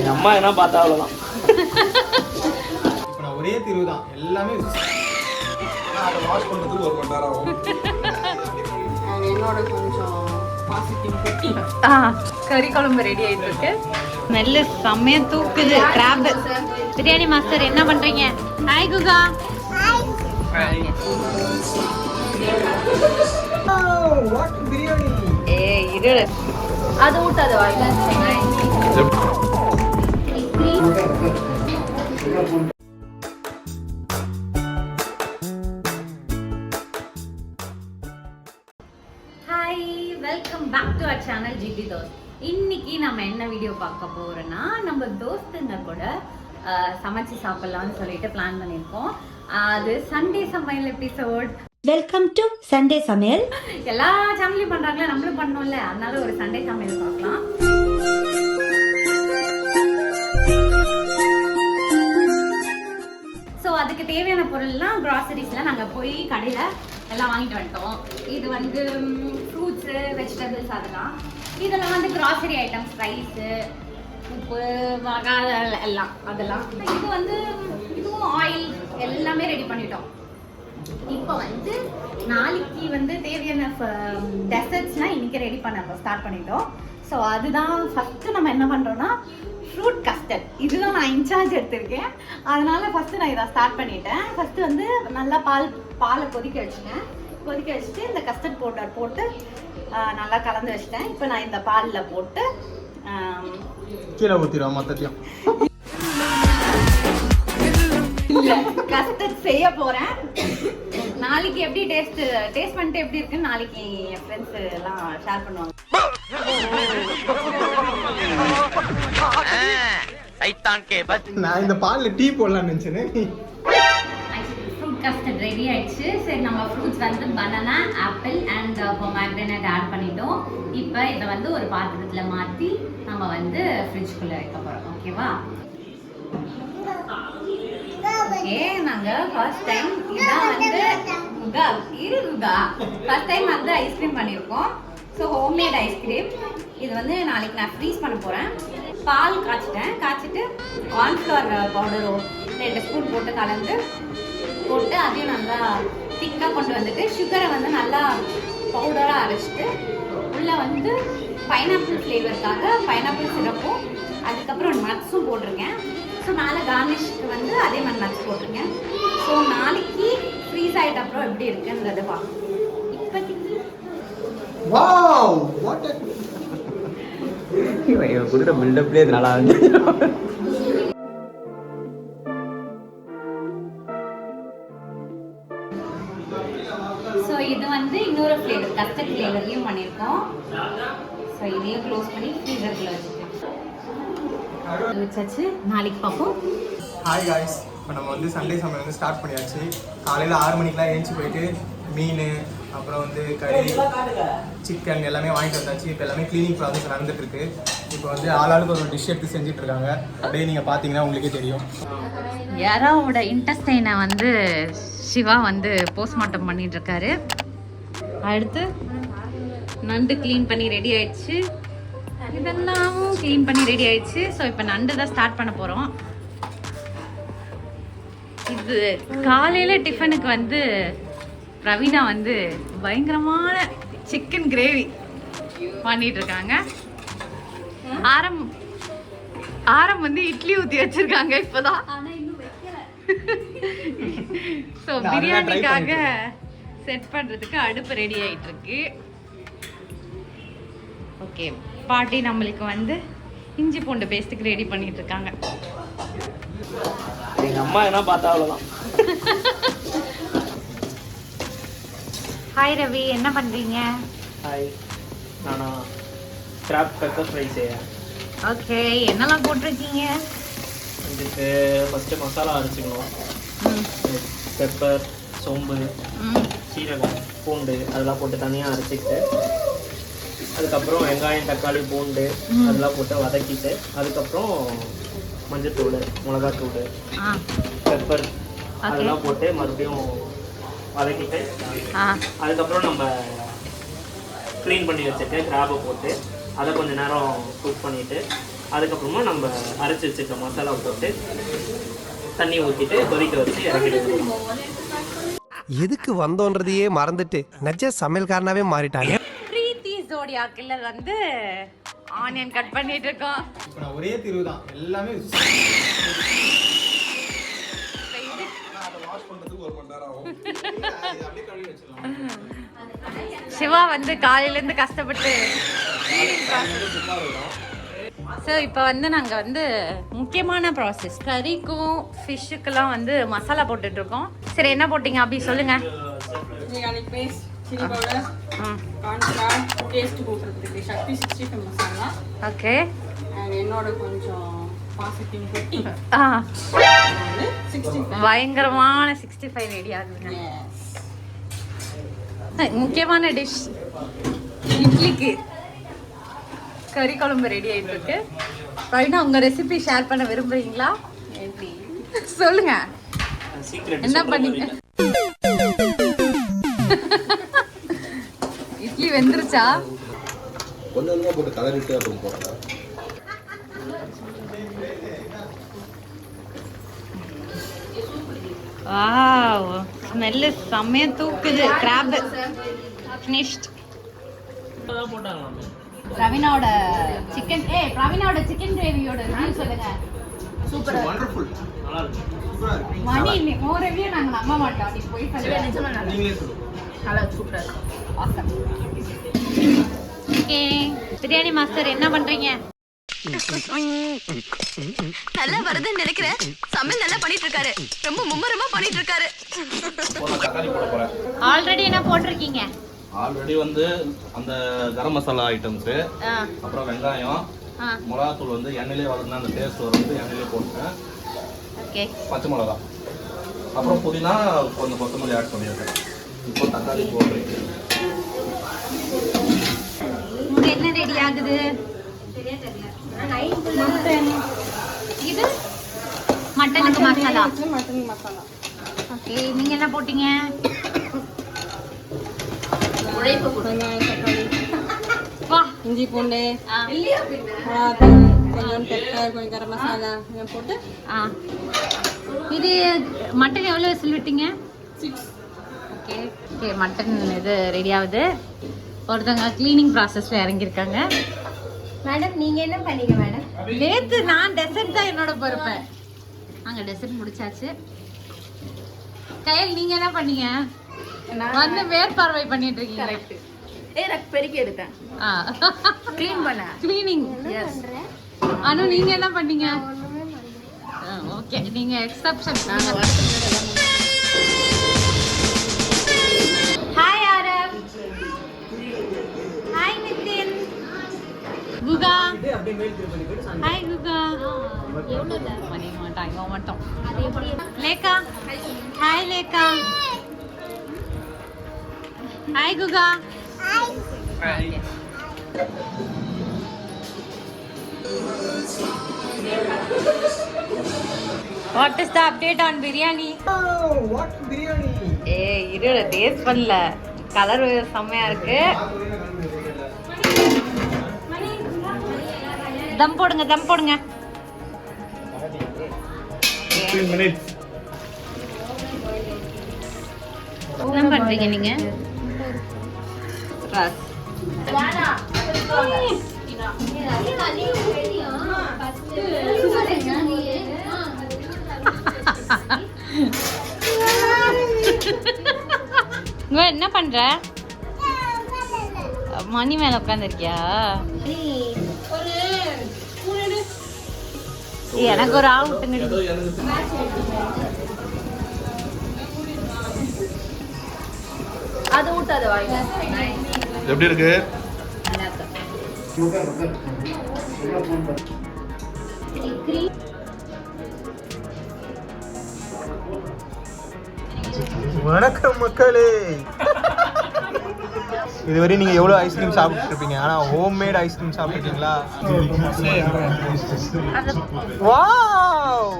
எங்கள் அம்மா என்ன பார்த்தா அவ்வளோதான். இப்போ நான் ஒரே தீர்வு தான், எல்லாமே அதை வாஷ் பண்ணுறதுக்கு 1 மணி நேரம் ஆகும். என்னோட கொஞ்சம் பாசிட்டிவ் கறி குழம்பு ரெடி ஆயிட்டு இருக்கு. ஸ்மெல்லு செம்மையா தூக்குது. கிராப் பிரியாணி மாஸ்டர் என்ன பண்றீங்க? ஹாய் குகா. பிரியாணி இரு அது ஊட்டாத வாயில. Hi, welcome back to our channel GP Dost. இன்னைக்கு நம்ம என்ன வீடியோ பார்க்க போறோம்னா, நம்ம தோஸ்துங்க கூட சமைச்சு சாப்பிடலாம்னு சொல்லிட்டு பிளான் பண்ணியிருக்கோம். அது சண்டே சமையல் எபிசோட். வெல்கம் டு சண்டே சமையல். எல்லா சேனல்லையும் பண்றாங்களே, நம்மளும் பண்ணோம்ல, அதனால ஒரு சண்டே சமையல் பார்க்கலாம். ஸோ அதுக்கு தேவையான பொருள்லாம் கிராசரிஸ்லாம் நாங்கள் போய் கடையில் எல்லாம் வாங்கிட்டு வந்துட்டோம். இது வந்து ஃப்ரூட்ஸு, வெஜிடபிள்ஸ், இதெல்லாம் வந்து கிராசரி ஐட்டம்ஸ், ரைஸு, உப்பு, எல்லாம் அதெல்லாம். இது வந்து இதுவும் ஆயில் எல்லாமே ரெடி பண்ணிட்டோம். இப்போ வந்து நாளைக்கு வந்து தேவையான டெசர்ட்ஸ்லாம் இன்னைக்கு ரெடி பண்ண ஸ்டார்ட் பண்ணிட்டோம். ஸோ அதுதான் ஃபஸ்ட்டு நம்ம என்ன பண்ணுறோன்னா ஃப்ரூட் கஸ்டர்ட். இதுதான் நான் இன்சார்ஜ் எடுத்திருக்கேன். அதனால ஃபஸ்ட்டு நான் இதை ஸ்டார்ட் பண்ணிட்டேன். ஃபஸ்ட்டு வந்து நல்லா பாலை கொதிக்க வச்சுட்டு இந்த கஸ்டர்ட் பவுடர் போட்டு நல்லா கலந்து வச்சிட்டேன். இப்போ நான் இந்த பாலில் போட்டு கீழே ஊற்றிடுவோம் மொத்தத்தையும். கஸ்டர்ட் செய்ய போறேன். நாளைக்கு எப்படி டேஸ்ட் பண்ணிட்டு எப்படி இருக்குன்னு நாளைக்கு என் ஃப்ரெண்ட்ஸ் எல்லாம் ஷேர் பண்ணுவாங்க. நான் இந்த பால்ல டீ போடலாம்னு நினைச்சேன். ஃப்ரூட் கஸ்டர்ட் ரெடி ஆயிடுச்சு. சரி, நம்ம ஃப்ரூட்ஸ் வந்து பனானா, ஆப்பிள் அண்ட் பொமேக்ரேனட் ஆட் பண்ணிட்டோம். இப்போ இதை வந்து ஒரு பாத்திரத்தில் மாற்றி நம்ம வந்து ஃப்ரிட்ஜ்குள்ளே வைக்க போகிறோம். ஓகேவா? ஓகே, நாங்கள் ஃபர்ஸ்ட் டைம் இதான் வந்து ஃபர்ஸ்ட் டைம் வந்து ஐஸ்கிரீம் பண்ணியிருக்கோம். So homemade ice cream. இது வந்து நாளைக்கு நான் ஃப்ரீஸ் பண்ண போகிறேன். பால் காய்ச்சிட்டு கார்ன்ஃப்ளவர் பவுடர் 2 ஸ்பூன் போட்டு அதையும் நல்லா திக்காக கொண்டு வந்துட்டு சுகரை வந்து நல்லா பவுடராக அரைச்சிட்டு உள்ளே வந்து பைனாப்பிள் ஃப்ளேவருக்காக பைனாப்பிள் சிரப்பும் அதுக்கப்புறம் நட்ஸும் போட்டிருக்கேன். ஸோ மேலே கார்னிஷ்க்கு வந்து அதே மாதிரி நட்ஸ் போட்டிருக்கேன். ஸோ நாளைக்கு ஃப்ரீஸ் ஆகிட்ட அப்புறம் எப்படி இருக்குன்றதை பார்க்கணும். இப்போதைக்கு கொடுக்குற பில்டப்லேயே இது நல்லா இருந்து. ஸோ இது வந்து இன்னொரு ஃப்ளேவர், கஸ்டர்ட் ஃப்ளேவர்லையும் பண்ணியிருக்கோம். ஸோ இதையும் க்ளோஸ் பண்ணி ஃப்ரீசர்க்குள்ள வச்சாச்சு. நாளைக்கு பார்ப்போம். ஹாய் காய்ஸ், இப்போ நம்ம வந்து சண்டே சமையல் வந்து ஸ்டார்ட் பண்ணியாச்சு. காலையில் 6 மணிக்கெலாம் எழுந்துச்சி போயிட்டு மீன், அப்புறம் வந்து கறி, சிக்கன் எல்லாமே வாங்கிட்டு வந்தாச்சு. இப்போ எல்லாமே க்ளீனிங் ப்ராசஸ் நடந்துட்டுருக்கு. இப்போ வந்து ஆளாளுக்கு ஒரு டிஷ் எடுத்து செஞ்சுட்ருக்காங்க. அப்படியே நீங்கள் பார்த்தீங்கன்னா உங்களுக்கே தெரியும். யாராவோட இன்டெஸ்டைனை வந்து சிவா வந்து போஸ்ட்மார்ட்டம் பண்ணிட்டு இருக்காரு. அடுத்து நண்டு க்ளீன் பண்ணி ரெடி ஆயிடுச்சு. இதெல்லாம் க்ளீன் பண்ணி ரெடி ஆயிடுச்சு. ஸோ இப்போ நண்டு தான் ஸ்டார்ட் பண்ண போகிறோம். இது காலையில் டிஃபனுக்கு வந்து பிரவீனா வந்து பயங்கரமான சிக்கன் கிரேவி பண்ணிட்டு இருக்காங்க. ஆரம் வந்து இட்லி ஊற்றி வச்சிருக்காங்க இப்போதான். ஸோ பிரியாணிக்காக செட் பண்ணுறதுக்கு அடுப்பு ரெடி ஆகிட்டு இருக்கு. ஓகே, பாட்டி நம்மளுக்கு வந்து இஞ்சி பூண்டு பேஸ்ட்டுக்கு ரெடி பண்ணிட்டு இருக்காங்க. எங்கள் அம்மா என்ன பார்த்தா அவ்வளோதான். ஹாய் ரவி, என்ன பண்ணுறீங்க? ஹாய், நானா கிராப் பெப்பர் ஃப்ரை செய்யறேன். ஓகே, என்னெல்லாம் போட்டிருக்கீங்க? இதுக்கு ஃபஸ்ட்டு மசாலா அரைச்சிக்கணும். பெப்பர், சோம்பு, சீரகம், பூண்டு அதெல்லாம் போட்டு தனியாக அரைச்சிக்கிட்டு அதுக்கப்புறம் வெங்காயம், தக்காளி, பூண்டு அதெல்லாம் போட்டு வதக்கிட்டு அதுக்கப்புறம் மஞ்சத்தூள், மிளகாத்தூள், பெப்பர் அதெல்லாம் போட்டு மறுபடியும் வதக்கிட்டு அதுக்கப்புறம் நம்ம க்ளீன் பண்ணி வச்சுட்டு கிராபை போட்டு அதை கொஞ்சம் நேரம் குக் பண்ணிவிட்டு அதுக்கப்புறமா நம்ம அரைச்சி வச்சுக்க மசாலா போட்டு தண்ணி ஊற்றிட்டு கொதிக்க வச்சு இறக்கிடுவோம். எதுக்கு வந்தோன்றதையே மறந்துட்டு நஜ சமையல்காரனாவே மாறிட்டாங்க. பிரீத்தி ஜோடியா கில்லர் வந்து ஆனியன் கட் பண்ணிட்டு இருக்கோம். இப்போ நான் ஒரே தீர்வு தான், எல்லாமே சிவா வந்து காலையிலேருந்து கஷ்டப்பட்டு ஸோ இப்போ வந்து நாங்கள் வந்து முக்கியமான ப்ராசஸ் கறிக்கும் ஃபிஷ்ஷுக்கெல்லாம் வந்து மசாலா போட்டுட்ருக்கோம். சரி என்ன போட்டிங்க அப்படி சொல்லுங்கள். garlic paste, chili powder, corn flour, taste போட்டுறதுக்கு சக்தி 65 மசாலா. ஓகே. and என்னோட கொஞ்சம் பாசிட்டிவ் குட்டி. 65. பயங்கரமான 65 ரெடி ஆகுதுங்க. முக்கியமான டிஷ் இட்லிக்கு கறி குழம்பு ரெடி ஆகிட்டு இருக்கு. ரைனா உங்க ரெசிபி ஷேர் பண்ண விரும்புறீங்களா? எப்படி சொல்லுங்க, என்ன பண்ணீங்க? இட்லி வெந்துருச்சா? கொஞ்சம் போட்டு கலரிட்டு அப்புறம் போடுறேன். வாவ், ஸ்மெல் செம்மையா தூக்குது. Crab finished. போட்டாங்க பிரவீனோட சிக்கன் பிரவீனோட சிக்கன் கிரேவியோட ரிவ்யூ சொல்லுங்க. சூப்பர் வண்டர்ஃபுல், நல்லா இருக்கு. மணி மோ ரிவ்யூ நாங்க நம்ப மாட்டோம். நீ போய் சொல்லுங்க. நிஜமா நீங்களே சொல்லுங்க. நல்லா சூப்பரா இருக்கு. ஆசம். ஓகே, பிரியாணி மாஸ்டர் என்ன பண்றீங்க? நல்லா வருதுன்னு நினைக்கிறேன். சமையல் நல்லா பண்ணிட்டு இருக்காரு. ரொம்ப மும்மரமா பண்ணிட்டு இருக்காரு. தக்காளி போட போறேன். ஆல்ரெடி என்ன போட்டிருக்கீங்க? ஆல்ரெடி வந்து அந்த கரம் மசாலா ஐட்டம்ஸு, அப்புறம் வெங்காயம், மிளகாத்தூள் வந்து எண்ணெயிலே வளர்ந்து அந்த டேஸ்ட் வந்து எண்ணெயிலே போட்டேன். ஓகே. பச்சை மிளகா, அப்புறம் புதினா, கொஞ்சம் கொத்தமல்லி ஆட் பண்ணியிருக்கேன். இப்போ தக்காளி போடுறேன். இங்க என்ன ரெடி ஆகுது? மட்டன். இது மட்டனுக்கு மசாலா. மட்டன் மசாலா. ஓகே, நீங்க என்ன போட்டீங்க? உழைப்பு வெங்காயம், தக்காளி, வா, இஞ்சி பூண்டு, ஆ. மிளகாத்தூள், கொஞ்சம் பெப்பர், கொஞ்சம் கரம் மசாலா இதெல்லாம் போட்டு இது மட்டன் எவ்வளோ விசில் விட்டீங்க? 6. ஓகே ஓகே, மட்டன் இது ரெடி ஆகுது. ஒருத்தவங்க க்ளீனிங் ப்ராசஸில் இறங்கியிருக்காங்க. மேடம் நீங்க என்ன பண்ணீங்க மேடம்? நேற்று நான் டெசர்ட் தான் என்னோட பொறுப்பேன். நாங்கள் டெசர்ட் முடிச்சாச்சு. கையில் நீங்கள் என்ன பண்ணீங்க? வந்து மேற்பார்வை பண்ணிட்டு இருக்கீங்க. எனக்கு பெருக்கி எடுத்தேன். க்ளீன் பண்ண. க்ளீனிங். எஸ். அனு நீங்க என்ன பண்ணீங்க? ஓகே, நீங்க exception. Hi Aarav. Hi Nitin. Guha. Hi Guha. மணி மாட்டாங்க மட்டும். Lekha. Hi Lekha. Hi Guha. What is the update on biryani? Oh, what biryani? இரு டேஸ்ட் பண்ணல. கலர் செம்மையா இருக்கு. தம் போடுங்க, தம் போடுங்க. 15 minutes. என்ன பண்றீங்க நீங்க? ரஸ். என்ன பண்ற? மணி மேல உட்காந்துருக்கியா? எனக்கு ஒரு ஆள் விட்டுங்க. அது ஊட்டாத வாங்க. எப்படி இருக்கு? வணக்கம் மக்களே. இதுவரை நீங்க எவ்வளவு ஐஸ்கிரீம் சாப்பிட்டு இருப்பீங்க, ஆனா ஹோம் மேட் ஐஸ்கிரீம் சாப்பிட்டுருக்கீங்களா? வாவ்.